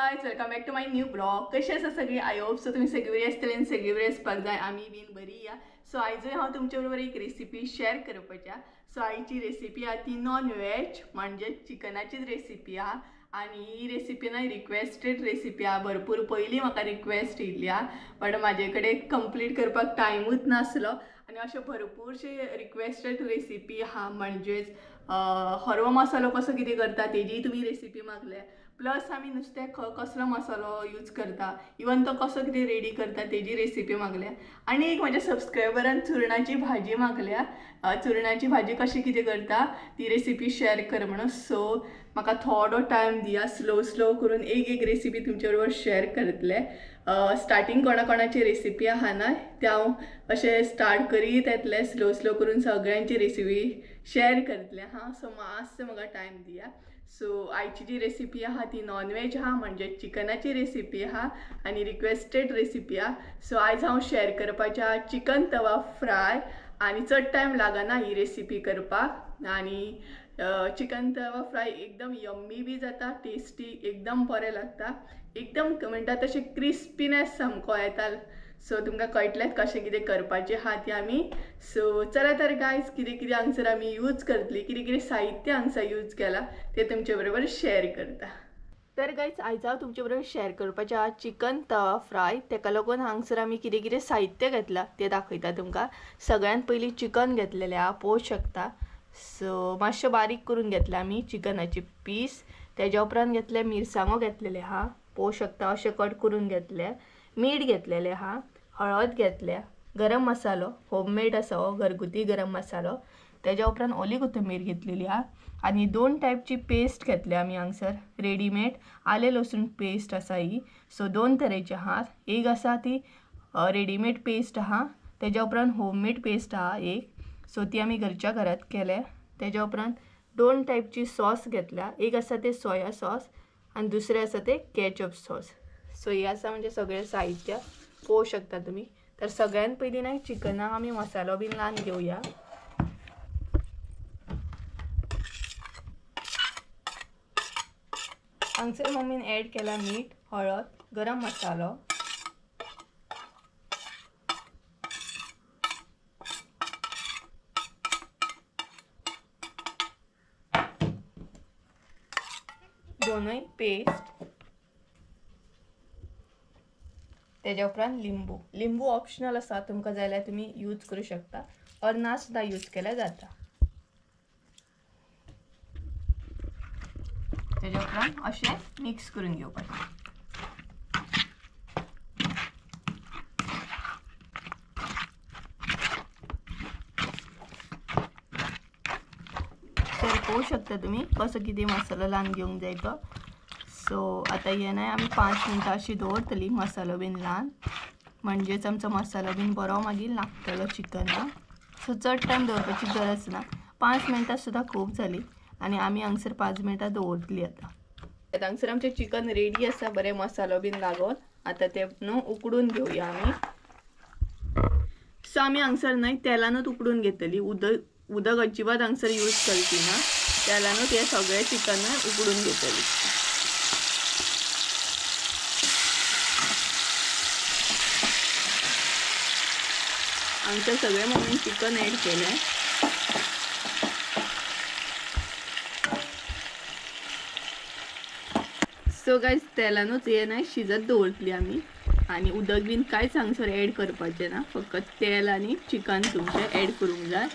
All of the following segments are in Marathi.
Guys, welcome back to my new blog. कशी आसा सगळी? आय होप सो तुम्ही सगळी बरी आसतली आनी सगळी बरी आसपाक जाय. आमी बीन बरी या. सो आयजूय हांव तुमच्या बरोबर एक रेसिपी शेअर करपाची. सो आयची रेसिपी आहा ती नॉन व्हेज म्हणजे चिकनाचीच रेसिपी आहा. आणि ही रेसिपी ना रिक्वेस्टेड रेसिपी आहा. भरपूर पयलीं म्हाका रिक्वेस्ट येयल्ली आहा, बट म्हाजे कडेन कंप्लीट करपाक टायमूच नासलो. आणि अशे भरपूरशे रिक्वेस्टेड रेसिपी आहा. म्हणजेच हरवो मसालो कसो कितें करता तेजी तुमी रेसिपी मागल्या. प्लस आमी नुस्त्याक कसलो मसालो यूज करता, इवन तो कसो कितें रेडी करता तेजी रेसिपी मागल्या. आनी एक म्हाज्या सबस्क्रायबरान चुरणाची भाजी मागल्या. चुरणाची भाजी कशी कितें करता ती रेसिपी शेअर कर म्हणून. सो म्हाका थोडो टायम दिया, स्लो करून एक रेसिपी तुमचे बरोबर शेअर करतले. स्टार्टींग कोणाची रेसिपी आहा ना ते हांव अशें स्टार्ट करीत येतलें, स्लो करून सगळ्यांची रेसिपी शेअर करतले. हां, सो मातसो म्हाका टायम दिया. सो आयची जी रेसिपी आहा ती नॉनव्हेज आहा, म्हणजे चिकनाची रेसिपी आहा आणि रिक्वेस्टेड रेसिपी आहा. सो आयज हांव शेअर करपाचें आहा चिकन तवा फ्राय. आणि चड टायम लागना ही रेसिपी करपाक. आणि चिकन तवा फ्राय एकदम यम्मी बी जाता, टेस्टी एकदम बरें लागता. एकदम म्हणटा तशें क्रिस्पीनेस सामको येता. सो तुमकां कळटलेंच कशें कितें करपाचें आहा ती आमी. सो चला तर गायज, कितें हांगसर आमी यूज करतली, कितें साहित्य हांगसर यूज केला ते तुमचे बरोबर शेअर करता. तर गायज आयज हांव तुमचे बरोबर शेअर करपाचें आहा चिकन तवा फ्राय. तेका लागून हांगसर आमी कितें साहित्य घेतला ते दाखयता तुमकां. सगळ्यात पयलीं चिकन घेतलेलें आहा, पळोवंक शकता. सो मातशें बारीक करून घेतले आमी चिकनाचे पीस. तेज्या उपरांत घेतले मिरसांगो घेतलेले आहा, पळोवंक शकता अशें कट करून घेतले. मीठ घेतलेले आहा, हळद घेतल्या, गरम मसालो होममेड आसा हो, घरगुती गरम मसालो. तेज्या उपरांत ओली कोथंबीर घेतलेली आहा. आणि 2 टायपची पेस्ट घेतली आमी हांगसर. रेडीमेड आले लसूण पेस्ट आसा ही. सो 2 तरेची आहा. एक आसा ती रेडीमेड पेस्ट आहा, तेज्या उपरांत होममेड पेस्ट आहा एक. सो ती आमी घरच्या घरात केल्या. तेज्या उपरांत 2 टायपची सॉस घेतल्या. एक आसा ते सोया सॉस आणि दुसरे आसा ते केचप सॉस. सो हे आसा म्हणजे सगळें साहित्य, पळोवंक शकता तुम्ही. तर सगळ्यात पयलीं ना चिकनाक आमी मसालो बीन लावन घेवया. हांगसर मम्मीन ॲड केला मीठ, हळद, गरम मसालो. दोनूय पेस्ट. तेज्या उपरांत लिंबू ऑप्शनल आसा, तुमकां जाय जाल्यार तुमी यूज करूं शकता, और ना सुद्धा यूज केल्यार जाता. तेज्या उपरांत अशें मिक्स करून घेवपाचें. तर पळोवंक शकता तुम्ही कसो कितें मसालो लावन घेवंक जाय तो. सो आतां हें ना आमी 5 मिनटां अशी दवरतली मसालो बीन लावन, म्हणजेच आमचो मसालो बीन बरो मागीर लागतलो चिकनाक. सो चड टायम दवरपाची गरज ना, 5 मिनटां सुद्दां खूब जाली. आणि आमी हांगसर 5 मिनटां दवरतली. आतां हांगसर आमचें चिकन रेडी आसा, बरें मसालो बीन लागून. आतां ते न्हू उकडून घेवया आमी. सो आमी हांगसर न्हय तेलानूच उकडून घेतली. उदक अजिबात हांगसर यूज करची ना, तेलानूच हे सगळें चिकन उकडून घेतली. हांगसर सगळें मम्मीन चिकन ॲड केलें. सो गायज तेलानूच हे ना शिजत दवरतली आमी. आणि उदक बीन कांयच हांगसर ॲड करपाचें ना, फकत तेल आनी चिकन तुमचें ॲड करूंक जाय.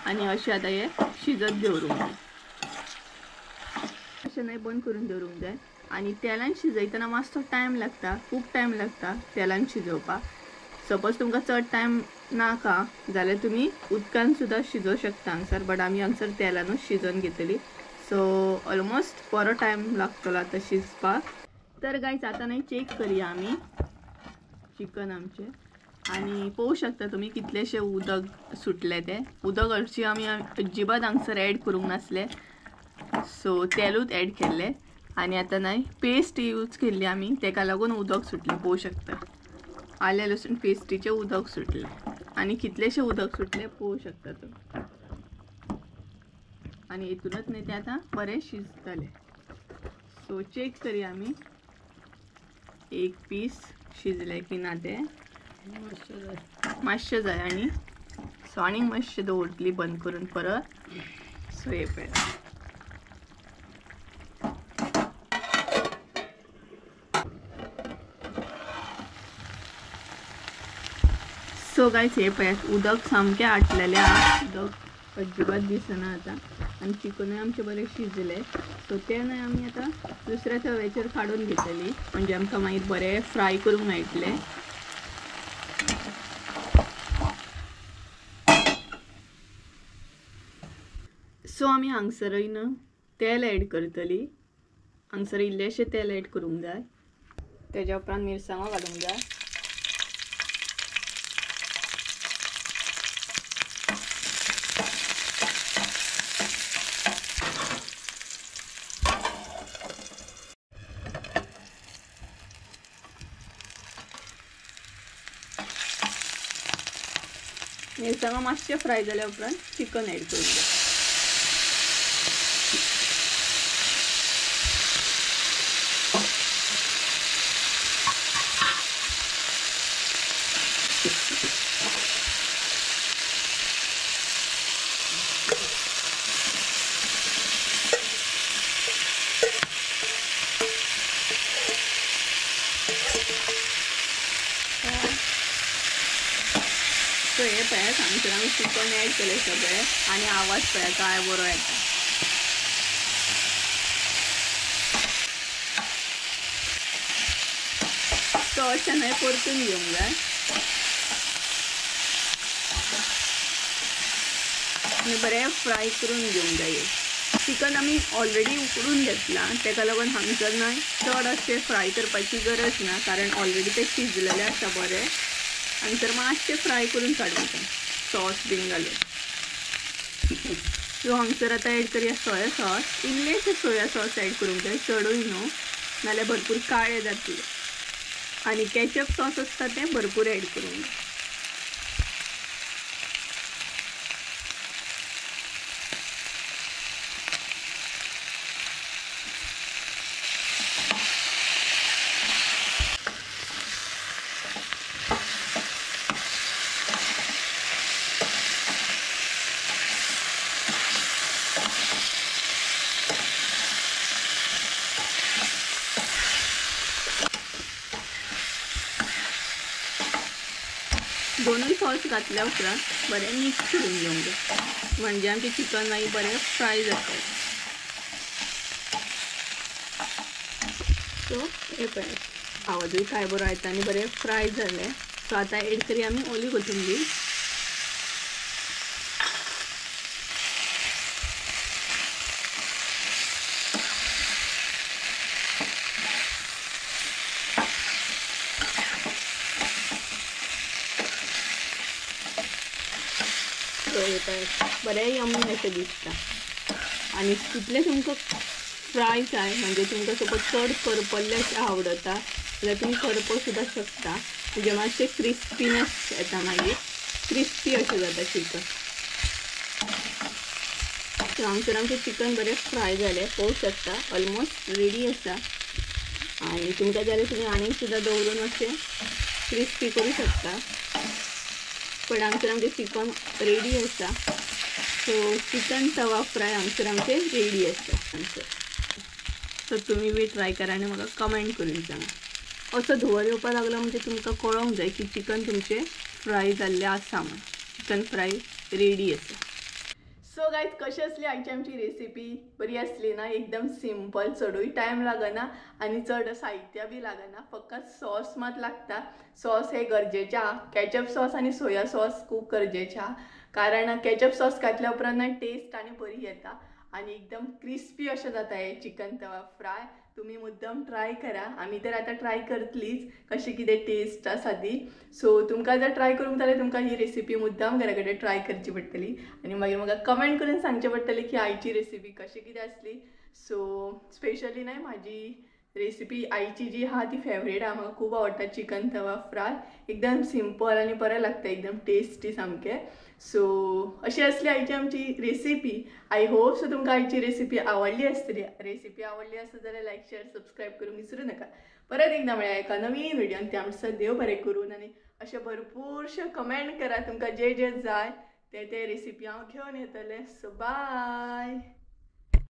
आणि अशें आतां हे शिजत दवरूंक जाय. अशें न्हय बंद करून दवरूंक जाय. आणि तेलान शिजयतना मातसो टायम लागता, खूब टायम लागता तेलान शिजोवपाक. सपोज तुमकां चड टायम नाका जाल्यार तुमी उदकान सुद्दां शिजोवंक शकता हांगसर, बट आमी हांगसर तेलानूच शिजोवन घेतली. सो ऑलमोस्ट बरो टायम लागतलो आतां शिजपाक. तर गायज आतां न्हय चेक करया आमी चिकन आमचें. आणि पळोवंक शकता तुम्ही कितलेशे उदक सुटले ते. उदक हरशी आमी अजिबात हांगसर ॲड करूंक नासले. सो तेलूच ॲड केल्ले. आणि आतां न्हय पेस्ट यूज केल्ली आमी, तेका लागून उदक सुटलें. पळोवंक शकता आले लसूण पेस्टीचे उदक सुटले. आणि कितलेशे उदक सुटले पळोवंक शकता तुम्ही. आणि हितूनच न्हय ते आतां बरें शिजतले. सो चेक करूया आमी. एक पीस शिजले की ना ते मातशें जाय आनी सो आनीक मातशें दवरतली बंद करून परत. सो हे पळय सो गायज हे पळयात उदक सामकें आटलेलें आहा. उदक अजिबात दिसना आतां आनी चिकनूय आमचें बरें शिजलें. सो तें न्हय आमी आतां दुसऱ्या तव्याचेर काडून घेतली म्हणजे आमकां मागीर बरें फ्राय करूंक मेळटलें. सो आमी हांगसरय न्हय तेल एड करतली. हांगसर इल्लेशें तेल एड करूंक जाय. तेज्या उपरांत मिरसांगो घालूंक जाय. मिरसांगो मातशें फ्राय जाल्या उपरांत चिकन एड करूंक जाय. सो हे पळय हांगसर आमी चिकन एड केलें सगळें आनी आवाज पळय काय बरो येता. सो अशें न्हय परतून घेवंक जाय आनी बरें फ्राय करून घेवंक जाय. चिकन आमी ऑलरेडी उकडून घेतलां तेका लागून हांगसर न्हय चड अशें फ्राय करपाची गरज ना कारण ऑलरेडी तें शिजलेलें आसा बरें. हांगसर मातशें फ्राय करून काडूंक सॉस बीन घालून. सो हांगसर आतां एड करया सोया सॉस. इल्लेशें सोया सॉस एड करूंक जाय चडूय न्हू नाल्यार भरपूर काळे जातले. आनी कॅचअप सॉस आसता तें भरपूर एड करूंक जाय. दोनूय सॉस घातल्या उपरांत बरें मिक्स करून घेवंक जाय म्हणजे आमचें चिकन मागीर बरें फ्राय जाता. सो हे पळय आवाजूय काय बरो येता आनी बरें फ्राय जालें. सो आतां एड करया आमी ओली कोथिंबीर. बरें यम्मी अशें दिसता. आनी कितलें तुमकां फ्राय जाय म्हणजे तुमकां सपोज चड करपल्लें अशें आवडटा जाल्यार तुमी करपू सुद्दां शकता म्हणजे मातशें क्रिस्पीनेस येता मागीर क्रिस्पी अशें जाता चिकन. सो हांगसर आमचें चिकन बरें फ्राय जालें पळोवंक शकता ऑलमोस्ट रेडी आसा. आनी तुमकां जाय जाल्यार तुमी आनीक सुद्दां दवरून अशें क्रिस्पी करूं शकता. पण हांगसर आमचें चिकन रेडी आसा. सो चिकन तवा फ्राय हांगसर आमचें रेडी आसा हांगसर. सो तुमी बी ट्राय करा आनी म्हाका कमेंट करून सांगा. असो धुंवर येवपाक लागलो म्हणजे तुमकां कळोंक जाय की चिकन तुमचें फ्राय जाल्लें आसा म्हणून. चिकन फ्राय रेडी आसा. सो गायज कशी असली आयची आमची रेसिपी बरी असली ना एकदम सिंपल चडूय टायम लागना आनी चड साहित्य बी लागना फकत सॉस मात लागता. सॉस हे गरजेचे आहा. कॅचअप सॉस आनी सोया सॉस खूब गरजेचे आहा कारण कॅचअप सॉस घातल्या उपरांत टेस्ट आनी बरी येता आनी एकदम क्रिस्पी अशें जाता हे चिकन तवा फ्राय. तुम्ही मुद्दम ट्राय करा. आमी तर आतां ट्राय करतलीच कशी कितें टेस्ट आसा ती. सो तुमकां जर ट्राय करूंक जाल्यार तुमकां ही रेसिपी मुद्दम घरा कडेन ट्राय करची पडटली आनी मागीर म्हाका कमेंट करून सांगचें पडटलें की आयची रेसिपी कशी कितें आसली. सो स्पेशली न्हय म्हाजी रेसिपी आईची जी हा ती फेवरेट आहा, म्हाका खूब आवडटा चिकन तवा फ्राय. एकदम सिंपल आनी बरें लागता, एकदम टेस्टी सामकें. सो अशी असली आईची आमची रेसिपी. आय होप सो तुमकां आईची रेसिपी आवडली आसतली. रेसिपी आवडली आसत जाल्यार लायक शेअर सबस्क्राईब करूंक विसरू नका. परत एकदा मेळया एका नवीन व्हिडिओन. ते आमचं देव बरें करून आनी अशें भरपूरशे कमेंट करा तुमकां जे जे जाय ते रेसिपी हांव घेवन येतलें. So bye.